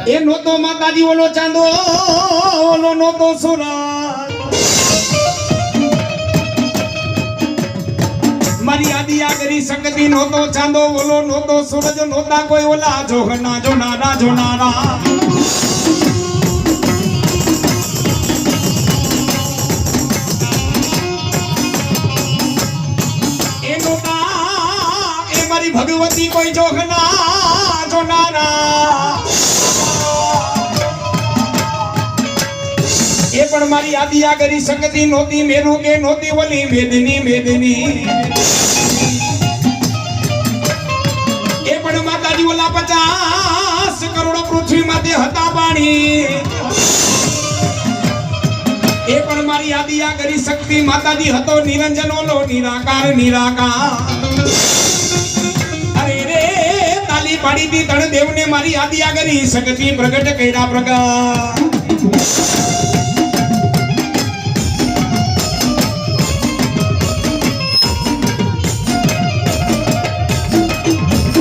એ નોતો માતાજી ઓલો ચાંદો ઓલો નોતો સૂરજ મારી આદિ આગરી શક્તિ નોતો ચાંદો ઓલો નોતો સૂરજ નોતા કોઈ ઓલા જોહના જોનારા જોનારા એ નોતા એ મારી ભગવતી કોઈ જોહના જોનારા એ પણ મારી આદિ આગરી શક્તિ નોતી મેરુ કે નોતી ઓલી મેદની મેદની એ પણ માતાજી ઓલા 50 કરોડ પૃથ્વી માથે હતા પાણી એ પણ મારી આદિ આગરી શક્તિ માતાજી હતો નિરંજન ઓલો નિરાકાર નિરાકાર અરે રે તાલી પાડી દી તણ દેવને મારી આદિ આગરી શક્તિ પ્રગટ કર્યા પ્રગટ